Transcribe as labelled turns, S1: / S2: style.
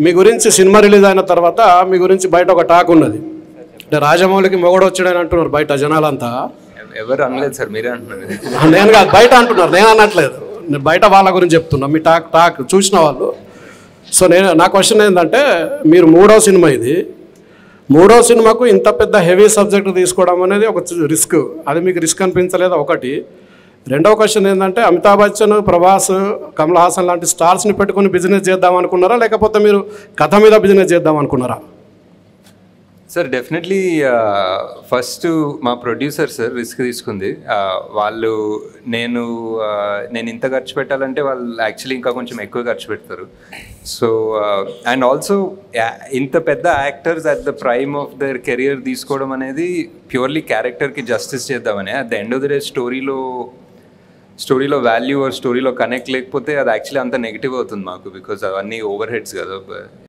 S1: మీ గురించి cinema release అయిన తర్వాత మీ గురించి బయట ఒక టాక్ ఉన్నది, అంటే రాజమౌళికి మొగడు వచ్చాడని అంటున్నారు బయట జనాలంతా.
S2: ఎవరు అనలేదు సార్, మీరే అంటున్నారు.
S1: నేను కాదు, బయట అంటున్నారు, నేను అనట్లేదు, నేను బయట వాళ్ళ గురించి చెప్తున్నా, మీ టాక్ చూసిన వాళ్ళు. సో నా క్వశ్చన్ ఏంటంటే, మీరు మూడో సినిమా ఇది, మూడో సినిమాకు ఇంత పెద్ద హెవీ సబ్జెక్ట్ తీసుకోవడం అనేది ఒక రిస్క్, అది మీకు రిస్క్ అనిపించలేదా ఒకటి? రెండవ క్వశ్చన్ ఏంటంటే, అమితాబ్ బచ్చన్, ప్రభాస్, కమల్ హాసన్ లాంటి స్టార్స్ని పెట్టుకుని బిజినెస్ చేద్దాం అనుకున్నారా, లేకపోతే మీరు కథ మీద బిజినెస్ చేద్దాం అనుకున్నారా?
S2: సార్ డెఫినెట్లీ ఫస్ట్ మా ప్రొడ్యూసర్ సార్ రిస్క్ తీసుకుంది. వాళ్ళు నేను ఇంత ఖర్చు పెట్టాలంటే వాళ్ళు యాక్చువల్లీ ఇంకా కొంచెం ఎక్కువ ఖర్చు పెడతారు. సో అండ్ ఆల్సో ఇంత పెద్ద actors at the prime of their career తీసుకోవడం అనేది ప్యూర్లీ క్యారెక్టర్కి జస్టిస్ చేద్దామని. At the end of the day స్టోరీలో వాల్యూ ఆర్ స్టోరీలో కనెక్ట్ లేకపోతే అది యాక్చువల్లీ అంత నెగిటివ్ అవుతుంది మాకు, బికాజ్ అవన్నీ ఓవర్ హెడ్స్ కదా.